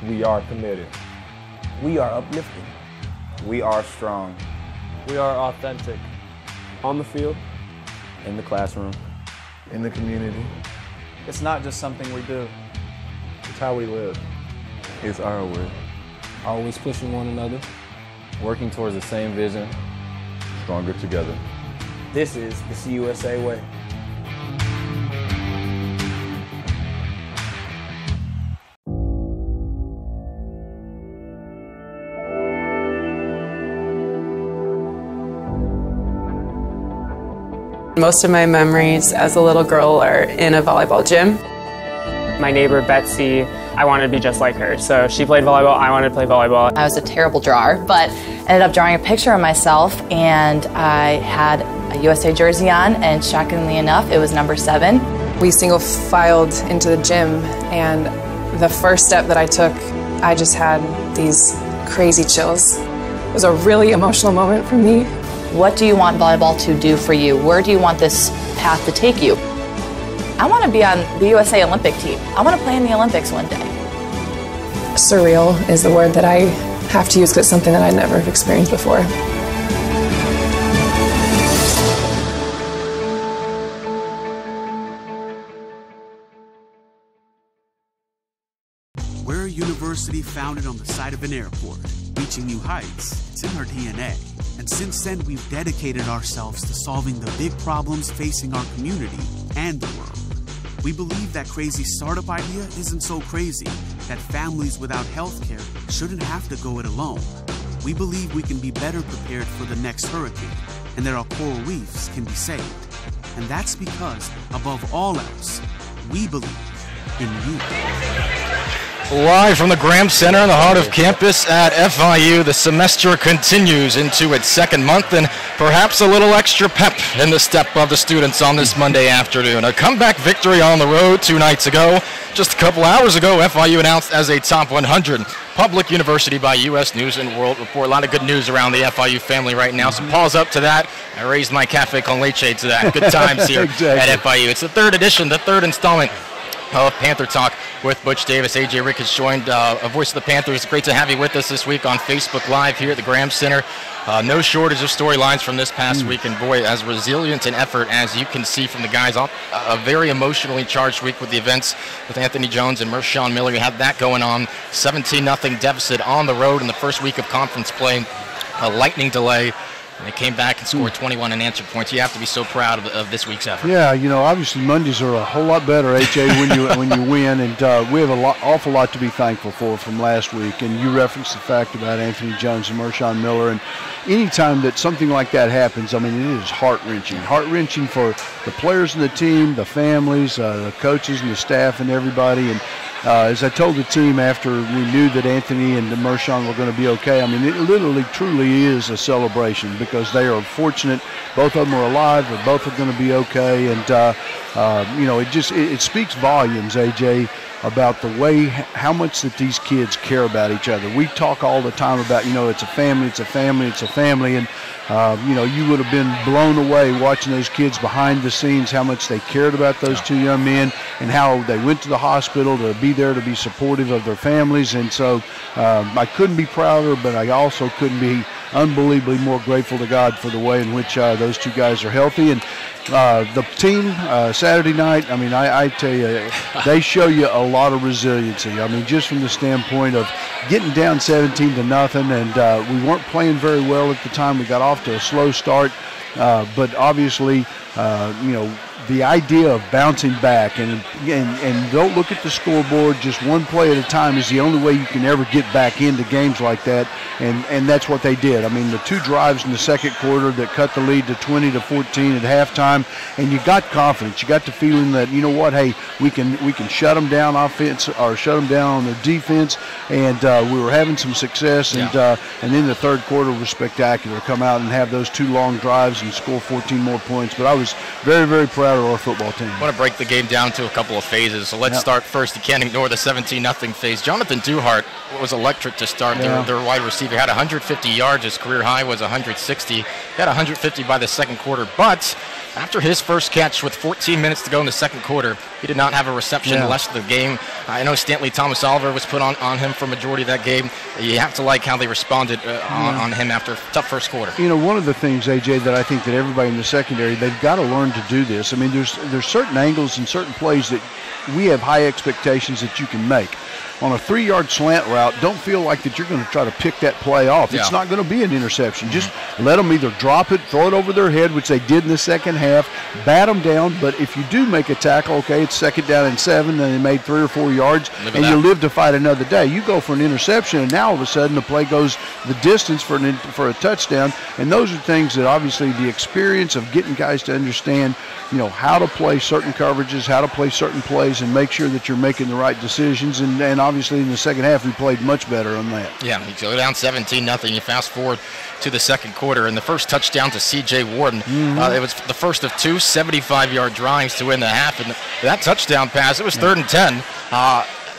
We are committed. We are uplifting. We are strong. We are authentic. On the field, In the classroom. In the community. It's not just something we do. it's how we live. It's our way. Always pushing one another. Working towards the same vision. Stronger together. This is the CUSA way. Most of my memories as a little girl are in a volleyball gym. My neighbor, Betsy, I wanted to be just like her. So she played volleyball, I wanted to play volleyball. I was a terrible drawer, but ended up drawing a picture of myself, and I had a USA jersey on, and shockingly enough, it was number 7. We single filed into the gym, and the first step that I took, I just had these crazy chills. It was a really emotional moment for me. What do you want volleyball to do for you? Where do you want this path to take you? I want to be on the USA Olympic team. I want to play in the Olympics one day. Surreal is the word that I have to use because it's something that I never have experienced before. We're a university founded on the side of an airport, reaching new heights. It's in our DNA. And since then, we've dedicated ourselves to solving the big problems facing our community and the world. We believe that crazy startup idea isn't so crazy, that families without healthcare shouldn't have to go it alone. We believe we can be better prepared for the next hurricane, and that our coral reefs can be saved. And that's because, above all else, we believe in you. Live from the Graham Center in the heart of campus at FIU, the semester continues into its second month, and perhaps a little extra pep in the step of the students on this Monday afternoon. A comeback victory on the road 2 nights ago. Just a couple hours ago, FIU announced as a top 100 public university by U.S. News and World Report. A lot of good news around the FIU family right now, so pause up to that. I raised my cafe con leche to that. Good times here at FIU. It's the third edition, the third installment of Panther Talk with Butch Davis. AJ Ricketts joined a voice of the Panthers. Great to have you with us this week on Facebook Live here at the Graham Center. No shortage of storylines from this past week, and boy, as resilient an effort as you can see from the guys. A very emotionally charged week with the events with Anthony Jones and Mershawn Miller. You had that going on. 17-0 deficit on the road in the first week of conference play. A lightning delay. And they came back and scored 21 unanswered points. You have to be so proud of this week's effort. Yeah, you know, obviously Mondays are a whole lot better, AJ, when you win, and we have an awful lot to be thankful for from last week. And you referenced the fact about Anthony Jones and Mershawn Miller, and anytime that something like that happens, I mean, it is heart-wrenching for the players and the team, the families, the coaches and the staff and everybody. And as I told the team after we knew that Anthony and Mershawn were going to be okay, I mean, it literally, truly is a celebration because they are fortunate. Both of them are alive, but both are going to be okay. And, you know, it speaks volumes, AJ, about the way, how much that these kids care about each other. We talk all the time about, you know, it's a family, it's a family, it's a family. And, you know, you would have been blown away watching those kids behind the scenes, how much they cared about those two young men and how they went to the hospital to be there to be supportive of their families. And so I couldn't be prouder, but I also couldn't be unbelievably more grateful to God for the way in which those two guys are healthy. And the team Saturday night, I mean, I tell you, they show you a lot of resiliency. I mean, just from the standpoint of getting down 17-0, and we weren't playing very well at the time. We got off to a slow start, but obviously, you know, the idea of bouncing back and don't look at the scoreboard, just one play at a time is the only way you can ever get back into games like that, and that's what they did. I mean, the 2 drives in the second quarter that cut the lead to 20-14 at halftime, and you got confidence. You got the feeling that, you know what, hey, we can shut them down offense or shut them down on their defense, and we were having some success, and then the third quarter was spectacular. Come out and have those 2 long drives and score 14 more points. But I was very, very proud of our football team. I want to break the game down to a couple of phases. So let's start first. You can't ignore the 17-0 phase. Jonathan Duhart was electric to start. Their wide receiver had 150 yards. His career high was 160. He had 150 by the second quarter, but after his first catch with 14 minutes to go in the second quarter, he did not have a reception the rest of the game. I know Stanley Thomas Oliver was put on him for majority of that game. You have to like how they responded on him after a tough first quarter. You know, one of the things, AJ, that I think that everybody in the secondary, they've got to learn to do this. I mean, there's certain angles and certain plays that we have high expectations that you can make. On a 3-yard slant route, don't feel like that you're going to try to pick that play off. It's not going to be an interception. Just let them either drop it, throw it over their head, which they did in the second half, bat them down. But if you do make a tackle, okay, it's 2nd down and 7, and they made 3 or 4 yards, and you live to fight another day. You go for an interception, and now all of a sudden the play goes the distance for a touchdown. And those are things that obviously the experience of getting guys to understand, you know, how to play certain coverages, how to play certain plays, and make sure that you're making the right decisions. And obviously in the second half we played much better on that. Yeah, you go down 17-0. You fast forward to the second quarter, and the first touchdown to C.J. Warden. It was the first of 2 75-yard drives to win the half, and that touchdown pass, it was 3rd and 10.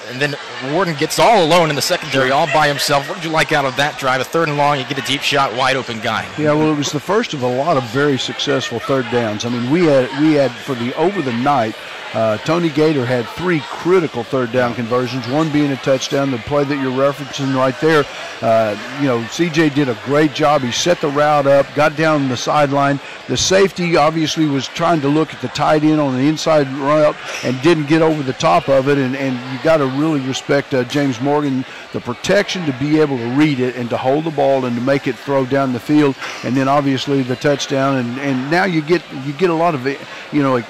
And then Warden gets all alone in the secondary, all by himself. What did you like out of that drive? A 3rd and long, you get a deep shot, wide open guy. Yeah, well, it was the first of a lot of very successful 3rd downs. I mean, we had for the over the night, Tony Gator had 3 critical 3rd down conversions, one being a touchdown. The play that you're referencing right there, you know, CJ did a great job. He set the route up, got down the sideline. The safety obviously was trying to look at the tight end on the inside route and didn't get over the top of it. And you got to really respect James Morgan, the protection to be able to read it and to hold the ball and to make it throw down the field. And then obviously the touchdown. And now you get a lot of, you know,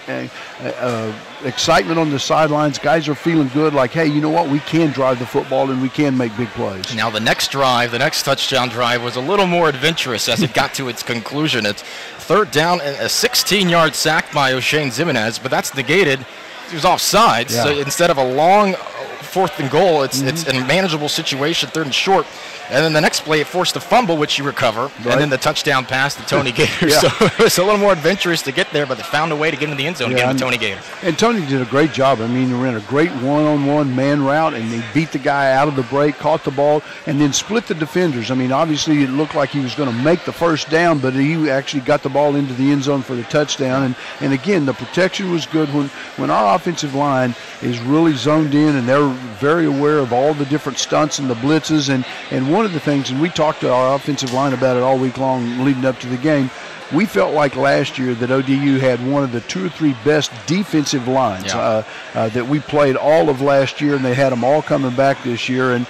excitement on the sidelines. Guys are feeling good, like, hey, you know what, we can drive the football and we can make big plays. Now the next drive, the next touchdown drive, was a little more adventurous as it got to its conclusion. It's 3rd down and a 16-yard sack by O'Shane Zimenez, but that's negated. He was offside, so instead of a long 4th and goal, it's a manageable situation, 3rd and short. And then the next play, it forced a fumble, which you recover, and then the touchdown pass to Tony Gator. So it was a little more adventurous to get there, but they found a way to get into the end zone and get to Tony Gator. And Tony did a great job. I mean, he ran a great one-on-one man route, and he beat the guy out of the break, caught the ball, and then split the defenders. I mean, obviously it looked like he was going to make the first down, but he actually got the ball into the end zone for the touchdown. And again, the protection was good. When our offensive line is really zoned in and they're very aware of all the different stunts and the blitzes, and one of the things, and we talked to our offensive line about it all week long leading up to the game, we felt like last year that ODU had one of the 2 or 3 best defensive lines that we played all of last year, and they had them all coming back this year. And,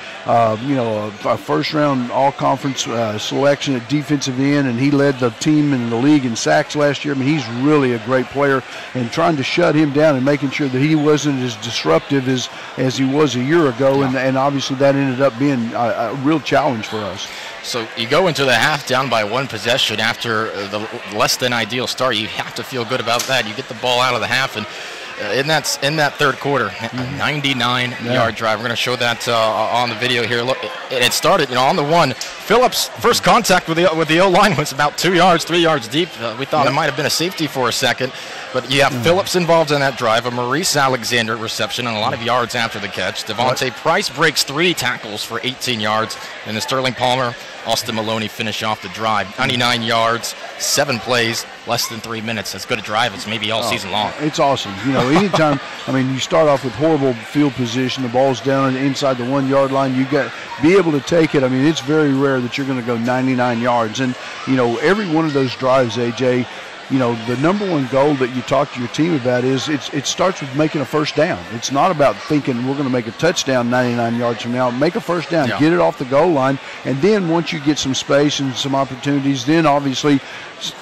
you know, a first-round all-conference selection at defensive end, and he led the team in the league in sacks last year. I mean, he's really a great player, and trying to shut him down and making sure that he wasn't as disruptive as he was a year ago, and obviously that ended up being a real challenge for us. So you go into the half down by 1 possession after the less than ideal start. You have to feel good about that. You get the ball out of the half, and in that 3rd quarter, a 99-yard drive. We're going to show that on the video here. Look, and it started, you know, on the 1. Phillips' first contact with the O-line was about 2 yards, 3 yards deep. We thought it might have been a safety for a second, but you have Phillips involved in that drive, a Maurice Alexander reception, and a lot of yards after the catch. Devontae Price breaks 3 tackles for 18 yards, and then Sterling Palmer, Austin Maloney finish off the drive. 99 yards, 7 plays, less than 3 minutes. As good a drive as maybe all season long. It's awesome. You know, anytime, I mean, you start off with horrible field position, the ball's down inside the 1 yard line, you got be able to take it. I mean, it's very rare that you're going to go 99 yards. And, you know, every one of those drives, AJ, you know, the number one goal that you talk to your team about is it starts with making a first down. It's not about thinking we're going to make a touchdown 99 yards from now. Make a first down, get it off the goal line, and then once you get some space and some opportunities, then obviously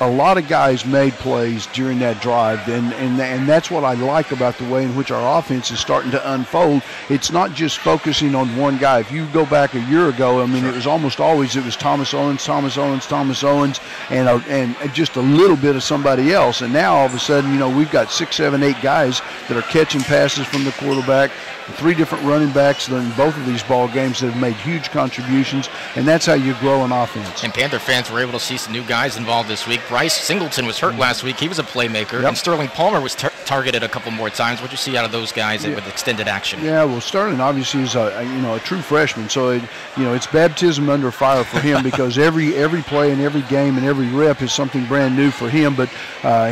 a lot of guys made plays during that drive, and that's what I like about the way in which our offense is starting to unfold. It's not just focusing on one guy. If you go back a year ago, I mean, it was almost always Thomas Owens, and just a little bit of somebody else. And now all of a sudden, you know, we've got 6, 7, 8 guys that are catching passes from the quarterback, 3 different running backs in both of these ball games that have made huge contributions, and that's how you grow an offense. And Panther fans were able to see some new guys involved this week. Bryce Singleton was hurt last week. He was a playmaker. And Sterling Palmer was targeted a couple more times. What did you see out of those guys with extended action? Yeah, well, Sterling obviously is a true freshman, so it's baptism under fire for him because every play and every game and every rep is something brand new for him. But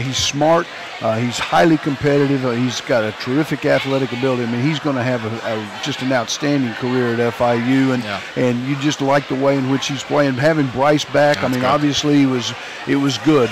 he's smart, he's highly competitive, he's got a terrific athletic ability. I mean, he's going to have just an outstanding career at FIU, and you just like the way in which he's playing. Having Bryce back, obviously it was good.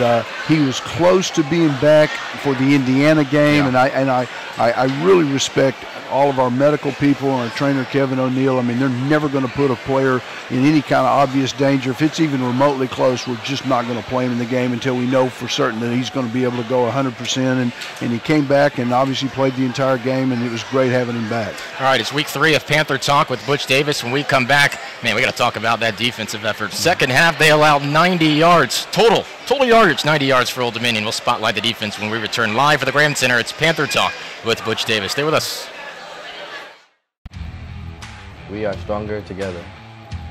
He was close to being back for the Indiana game, and I really respect all of our medical people and our trainer Kevin O'Neill. I mean, they're never going to put a player in any kind of obvious danger. If it's even remotely close, we're just not going to play him in the game until we know for certain that he's going to be able to go 100%. And he came back and obviously played the entire game, and it was great having him back. All right, it's week 3 of Panther Talk with Butch Davis. When we come back, man, we got to talk about that defensive effort. Second half, they allowed 90 yards total yardage, 90 yards for Old Dominion. We'll spotlight the defense when we return live for the Graham Center. It's Panther Talk with Butch Davis. Stay with us. We are stronger together.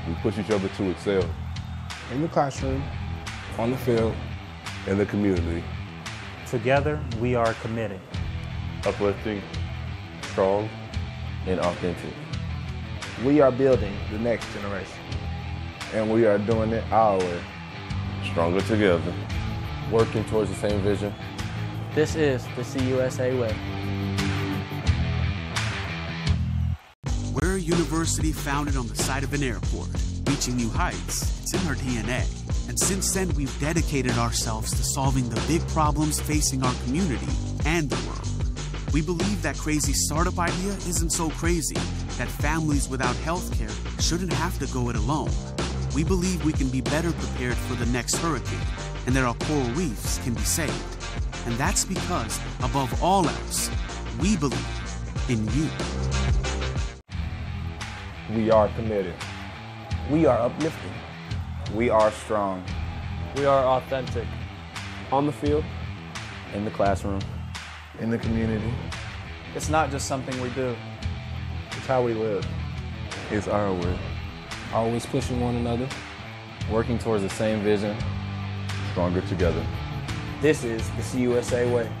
We push each other to excel. In the classroom, on the field, in the community. Together, we are committed. Uplifting, strong, and authentic. We are building the next generation. And we are doing it our way. Stronger together. Working towards the same vision. This is the CUSA way. We're a university founded on the side of an airport, reaching new heights. It's in our DNA. And since then, we've dedicated ourselves to solving the big problems facing our community and the world. We believe that crazy startup idea isn't so crazy, that families without health care shouldn't have to go it alone. We believe we can be better prepared for the next hurricane, and that our coral reefs can be saved. And that's because, above all else, we believe in you. We are committed. We are uplifting. We are strong. We are authentic. On the field. In the classroom. In the community. It's not just something we do. It's how we live. It's our way. Always pushing one another. Working towards the same vision. Stronger together. This is the CUSA way.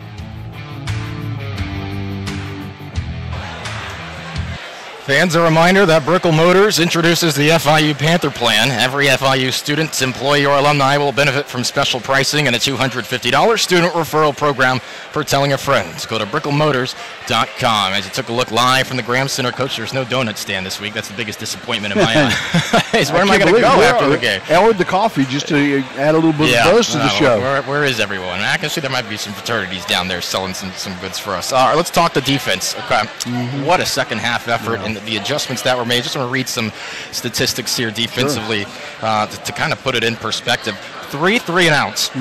Fans, a reminder that Brickell Motors introduces the FIU Panther Plan. Every FIU student, employee, or alumni will benefit from special pricing and a $250 student referral program for telling a friend. Go to brickellmotors.com. As you took a look live from the Graham Center, Coach, there's no donut stand this week. That's the biggest disappointment in my eyes. Where am I going to go after the game? And with the coffee, just to add a little bit of buzz to the show. Where is everyone? I can see there might be some fraternities down there selling some goods for us. All right, let's talk the defense. Okay. What a second half effort and the adjustments that were made. Just want to read some statistics here defensively to kind of put it in perspective. 3 3-and-outs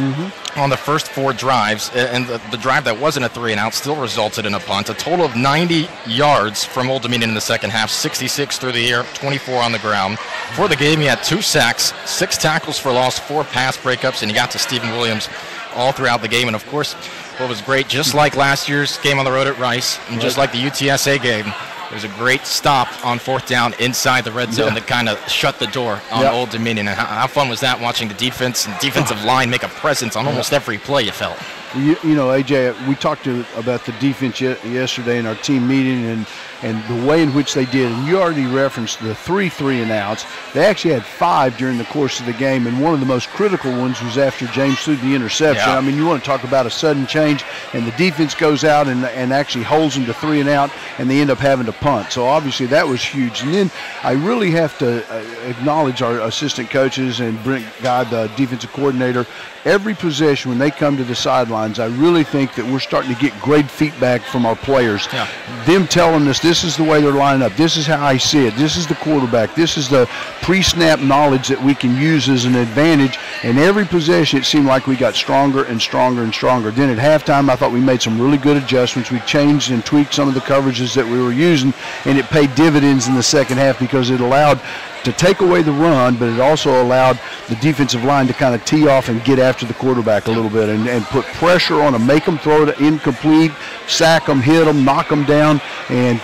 on the first 4 drives, and the drive that wasn't a 3-and-out still resulted in a punt. A total of 90 yards from Old Dominion in the second half, 66 through the air, 24 on the ground. For the game, he had 2 sacks, 6 tackles for loss, 4 pass breakups, and he got to Stephen Williams all throughout the game. And, of course, what was great, just like last year's game on the road at Rice, and just like the UTSA game, there was a great stop on 4th down inside the red zone that kind of shut the door on Old Dominion. And how fun was that, watching the defense and defensive line make a presence on almost every play, you felt? You know, AJ, we talked about the defense yesterday in our team meeting and the way in which they did. And you already referenced the 3 3-and-outs. They actually had 5 during the course of the game, and one of the most critical ones was after James threw the interception. I mean, you want to talk about a sudden change, and the defense goes out and actually holds them to 3-and-out, and they end up having to punt. So obviously that was huge. And then I really have to acknowledge our assistant coaches and Brent Guy, the defensive coordinator. Every possession when they come to the sidelines, I really think that we're starting to get great feedback from our players. Them telling us this is the way they're lining up, this is how I see it, this is the quarterback, this is the pre-snap knowledge that we can use as an advantage. And every possession it seemed like we got stronger and stronger and stronger. Then at halftime I thought we made some really good adjustments. We changed and tweaked some of the coverages that we were using, and it paid dividends in the second half because it allowed to take away the run, but it also allowed the defensive line to kind of tee off and get after the quarterback a little bit and put pressure on him, make them throw it incomplete, sack them, hit them, knock them down. And,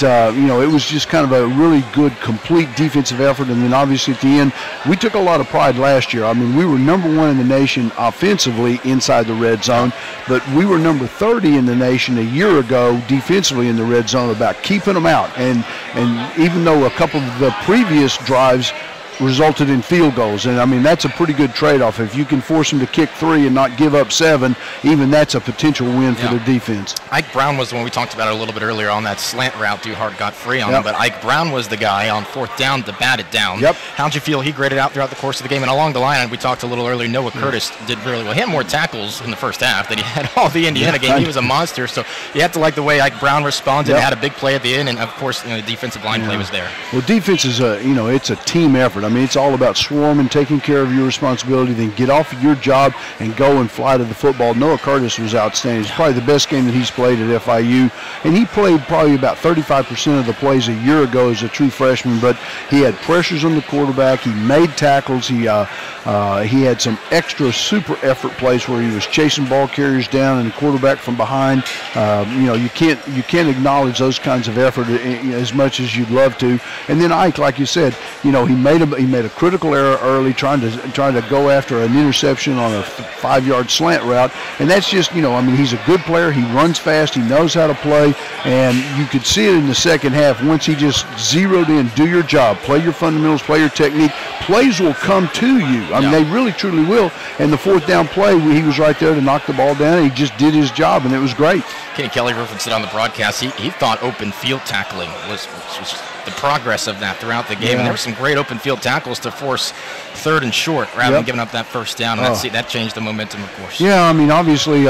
it was just kind of a really good, complete defensive effort. And then obviously at the end, we took a lot of pride last year. I mean, we were number 1 in the nation offensively inside the red zone, but we were number 30 in the nation a year ago defensively in the red zone about keeping them out. And even though a couple of the previous drives resulted in field goals, and I mean that's a pretty good trade-off. If you can force them to kick 3 and not give up 7, even that's a potential win for their defense. Ike Brown was the one we talked about it a little bit earlier on that slant route. Duhart got free on him, but Ike Brown was the guy on 4th down to bat it down. How'd you feel he graded out throughout the course of the game? And along the line, and we talked a little earlier, Noah Curtis did really well. He had more tackles in the first half than he had all the Indiana game. He was a monster, so you have to like the way Ike Brown responded. Had a big play at the end, and of course, the defensive line play was there. Well, defense is it's a team effort. I mean, it's all about swarming, taking care of your responsibility, then get off of your job and go and fly to the football. Noah Curtis was outstanding. It's probably the best game that he's played at FIU, and he played probably about 35% of the plays a year ago as a true freshman, but he had pressures on the quarterback. He made tackles. He had some extra super effort plays where he was chasing ball carriers down and the quarterback from behind. You can't acknowledge those kinds of effort as much as you'd love to. And then Ike, like you said, he made a critical error early, trying to go after an interception on a 5-yard slant route, and that's just he's a good player. He runs fast. He knows how to play, and you could see it in the second half once he just zeroed in. Do your job, play your fundamentals, play your technique. Plays will come to you. I mean, they really truly will. And the 4th down play, he was right there to knock the ball down, and he just did his job, and it was great. Kenny Kelly referenced it on the broadcast. He thought open field tackling was the progress of that throughout the game, and there were some great open field tackles to force 3rd and short rather than giving up that 1st down, and that changed the momentum, of course. Yeah, I mean, obviously,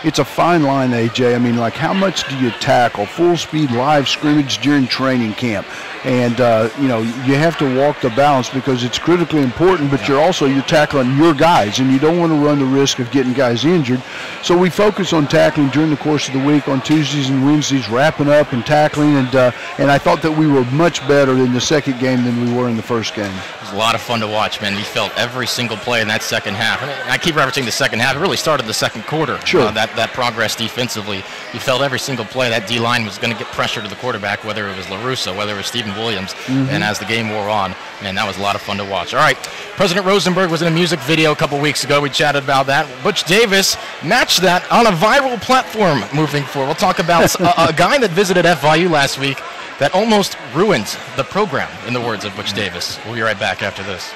it's a fine line, AJ. I mean, like, how much do you tackle full speed live scrimmage during training camp? And you have to walk the balance because it's critically important, but you're tackling your guys, and you don't want to run the risk of getting guys injured. So we focus on tackling during the course of the week on Tuesdays and Wednesdays, wrapping up and tackling, and I thought that we were much better in the second game than we were in the first game. It was a lot of fun to watch, man. We felt every single play in that second half. I keep referencing the second half. It really started the second quarter. Sure. That progress defensively. You felt every single play that D-line was going to get pressure to the quarterback, whether it was LaRusso, whether it was Stephen Williams. And as the game wore on, man, that was a lot of fun to watch. All right, President Rosenberg was in a music video a couple weeks ago. We chatted about that. Butch Davis matched that on a viral platform moving forward. We'll talk about a guy that visited FIU last week that almost ruined the program, in the words of Butch Davis. We'll be right back after this.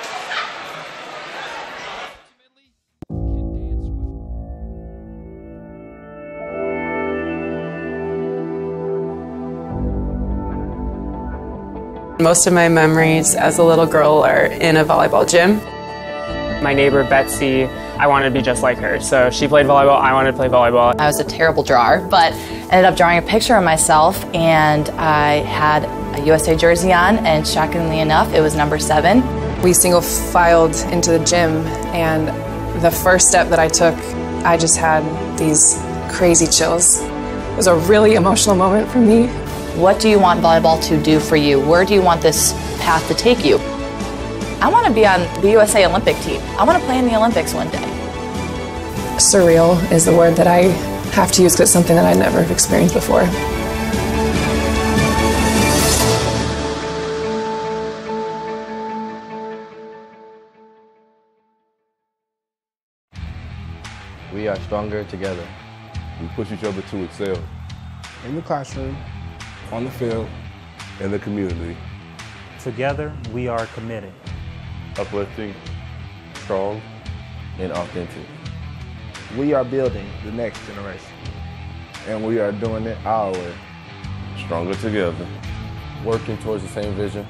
Most of my memories as a little girl are in a volleyball gym. My neighbor Betsy, I wanted to be just like her. So she played volleyball, I wanted to play volleyball. I was a terrible drawer, but ended up drawing a picture of myself, and I had a USA jersey on, and shockingly enough, it was number 7. We single filed into the gym, and the first step that I took, I just had these crazy chills. It was a really emotional moment for me. What do you want volleyball to do for you? Where do you want this path to take you? I want to be on the USA Olympic team. I want to play in the Olympics one day. Surreal is the word that I have to use because it's something that I never have experienced before. We are stronger together. We push each other to excel. In the classroom, on the field, in the community. Together, we are committed. Uplifting, strong, and authentic. We are building the next generation. And we are doing it our way. Stronger together. Working towards the same vision.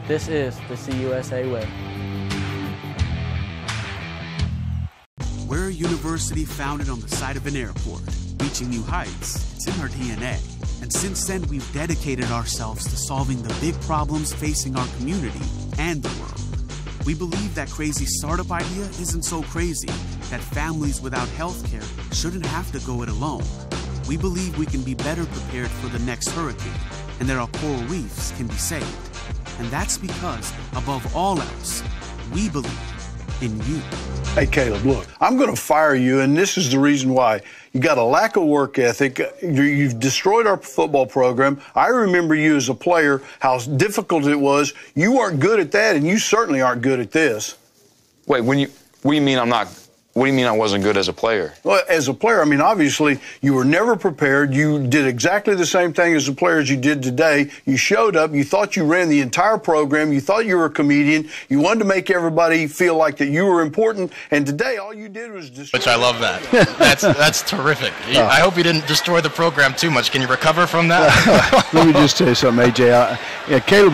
This is the CUSA way. We're a university founded on the side of an airport, reaching new heights. It's in our DNA. And since then, we've dedicated ourselves to solving the big problems facing our community and the world. We believe that crazy startup idea isn't so crazy, that families without healthcare shouldn't have to go it alone. We believe we can be better prepared for the next hurricane, and that our coral reefs can be saved. And that's because, above all else, we believe in you. Hey, Caleb, look, I'm going to fire you, and this is the reason why. You got a lack of work ethic. You've destroyed our football program. I remember you as a player, how difficult it was. You weren't good at that, and you certainly aren't good at this. Wait, what do you mean I'm not? What do you mean I wasn't good as a player? Well, as a player, I mean, obviously, you were never prepared. You did exactly the same thing as the players you did today. You showed up. You thought you ran the entire program. You thought you were a comedian. You wanted to make everybody feel like that you were important. And today, all you did was destroy. Which I love that. That's terrific. I hope you didn't destroy the program too much. Can you recover from that? Let me just tell you something, AJ. Caleb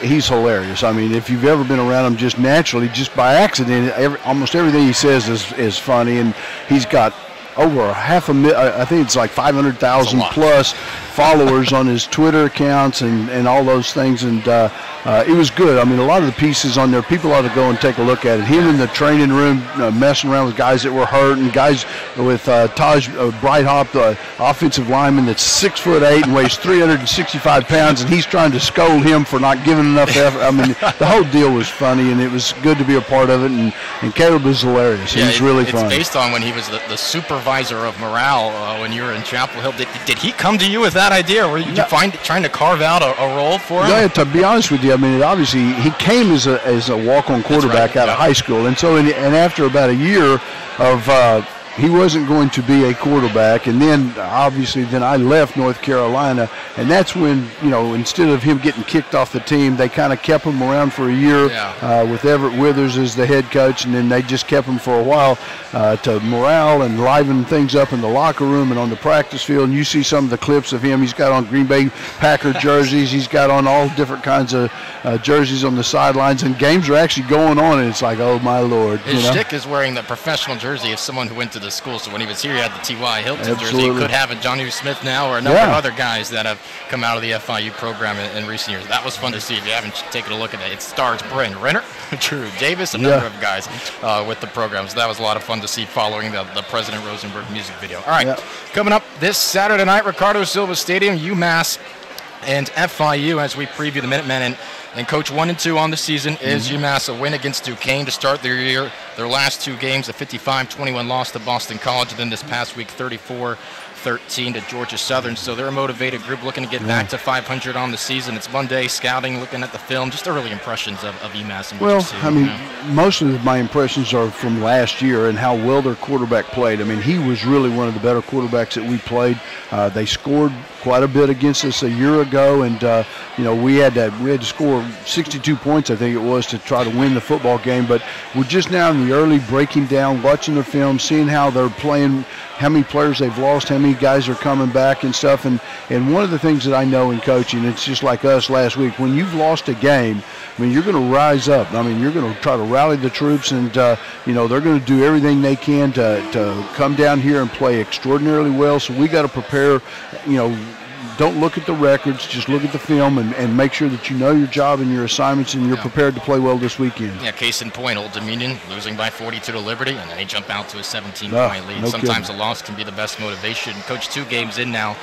he's hilarious. I mean, if you've ever been around him just naturally, just by accident, almost everything he says is funny, and he's got over 500,000, I think it's like 500,000 plus followers on his Twitter accounts and all those things, and it was good. I mean, a lot of the pieces on there, people ought to go and take a look at it. Him in the training room messing around with guys that were hurt, and guys with Taj Breithaupt, the offensive lineman that's 6'8" and weighs 365 pounds, and he's trying to scold him for not giving enough effort. I mean, the whole deal was funny, and it was good to be a part of it, and Caleb was hilarious. He was really fun. It's based on when he was the supervisor of morale when you were in Chapel Hill. Did he come to you with that idea, or were you trying to carve out a role for him? Yeah, to be honest with you, I mean, obviously he came as a walk-on quarterback out of high school, and so and after about a year of he wasn't going to be a quarterback, and then obviously I left North Carolina, and that's when, you know, instead of him getting kicked off the team, they kind of kept him around for a year with Everett Withers as the head coach, and then they just kept him for a while to morale and liven things up in the locker room and on the practice field. And you see some of the clips of him. He's got on Green Bay Packer jerseys. He's got on all different kinds of jerseys on the sidelines, and games are actually going on, and it's like, oh my Lord. His shtick is wearing the professional jersey of someone who went to the school. So when he was here, he had the T.Y. Hilton jersey. He could have a Johnny Smith now, or a number of other guys that have come out of the FIU program in recent years. That was fun to see. If you haven't taken a look at it, it stars Bryn Renner, Drew Davis, a number of guys with the program. So that was a lot of fun to see following the President Rosenberg music video. All right, coming up this Saturday night, Ricardo Silva Stadium, UMass and FIU as we preview the Minutemen. And Coach, 1-2 on the season is UMass. A win against Duquesne to start their year. Their last two games, a 55-21 loss to Boston College, and then this past week, 34-13 to Georgia Southern. So they're a motivated group looking to get back to 500 on the season. It's Monday, scouting, looking at the film, just early impressions of UMass. And well, I mean, most of my impressions are from last year and how well their quarterback played. I mean, he was really one of the better quarterbacks that we played. They scored quite a bit against us a year ago, and you know, we had to score 62 points, I think it was, to try to win the football game. But we're just now in the early breaking down, watching the film, seeing how they're playing, how many players they've lost, how many guys are coming back and stuff. And one of the things that I know in coaching, it's just like us last week, when you've lost a game, I mean, you're going to rise up. I mean, you're going to try to rally the troops, and you know, they're going to do everything they can to come down here and play extraordinarily well. So we got to prepare, you know. Don't look at the records, just look at the film and make sure that you know your job and your assignments, and you're prepared to play well this weekend. Yeah, case in point, Old Dominion losing by 42 to Liberty, and then they jump out to a 17-point lead. Sometimes a loss can be the best motivation. Coach, 2 games in now,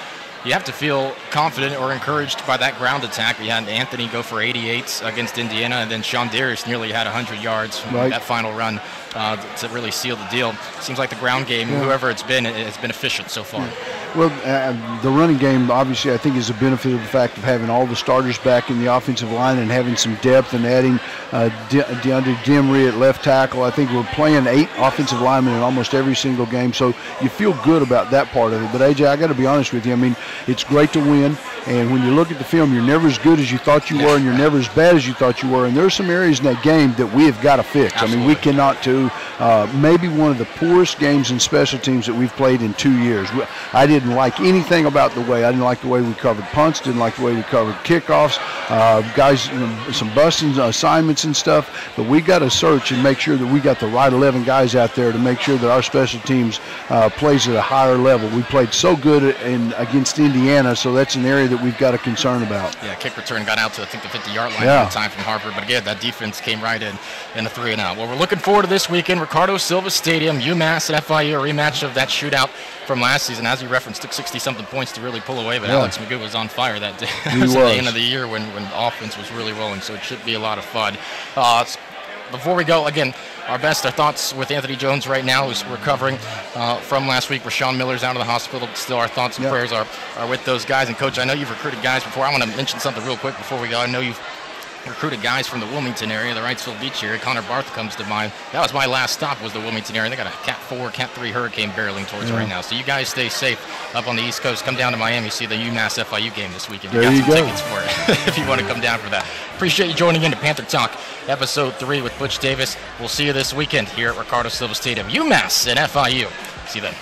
you have to feel confident or encouraged by that ground attack. We had Anthony go for 88 against Indiana, and then Sean Darius nearly had 100 yards that final run to really seal the deal. Seems like the ground game, whoever it's been efficient so far. Well, the running game, obviously, I think is a benefit of the fact of having all the starters back in the offensive line and having some depth, and adding DeAndre Demery at left tackle. I think we're playing 8 offensive linemen in almost every single game, so you feel good about that part of it. But, AJ, I got to be honest with you. I mean, it's great to win, and when you look at the film, you're never as good as you thought you were, and you're never as bad as you thought you were. And there are some areas in that game that we have got to fix. Absolutely. I mean, we cannot do maybe one of the poorest games in special teams that we've played in 2 years. I didn't like anything about the way. I didn't like the way we covered punts, didn't like the way we covered kickoffs, guys, some busting assignments and stuff. But we got to search and make sure that we got the right 11 guys out there to make sure that our special teams plays at a higher level. We played so good against Indiana, so that's an area that we've got a concern about. Yeah, kick return got out to, I think, the 50-yard line Yeah. at the time from Harvard. But again, that defense came right in a 3-and-out. Well, we're looking forward to this weekend. Ricardo Silva Stadium, UMass and FIU, a rematch of that shootout from last season. As you referenced, took 60-something points to really pull away, but Yeah. Alex McGough was on fire that day. He It was at was. the end of the year when the offense was really rolling, so it should be a lot of fun. Before we go, again, our thoughts with Anthony Jones right now, who's recovering from last week. Rashawn Miller's out of the hospital. Still, our thoughts and prayers are with those guys. And, Coach, I know you've recruited guys before. I want to mention something real quick before we go. I know you've recruited guys from the Wilmington area, the Wrightsville Beach area. Connor Barth comes to mind. That was my last stop, was the Wilmington area. They got a Cat 4, Cat 3 hurricane barreling towards right now. So you guys stay safe up on the East Coast. Come down to Miami, see the UMass FIU game this weekend. There got you some go. tickets for it if you want to come down for that. Appreciate you joining in to Panther Talk, Episode 3 with Butch Davis. We'll see you this weekend here at Ricardo Silva Stadium. UMass and FIU. See you then.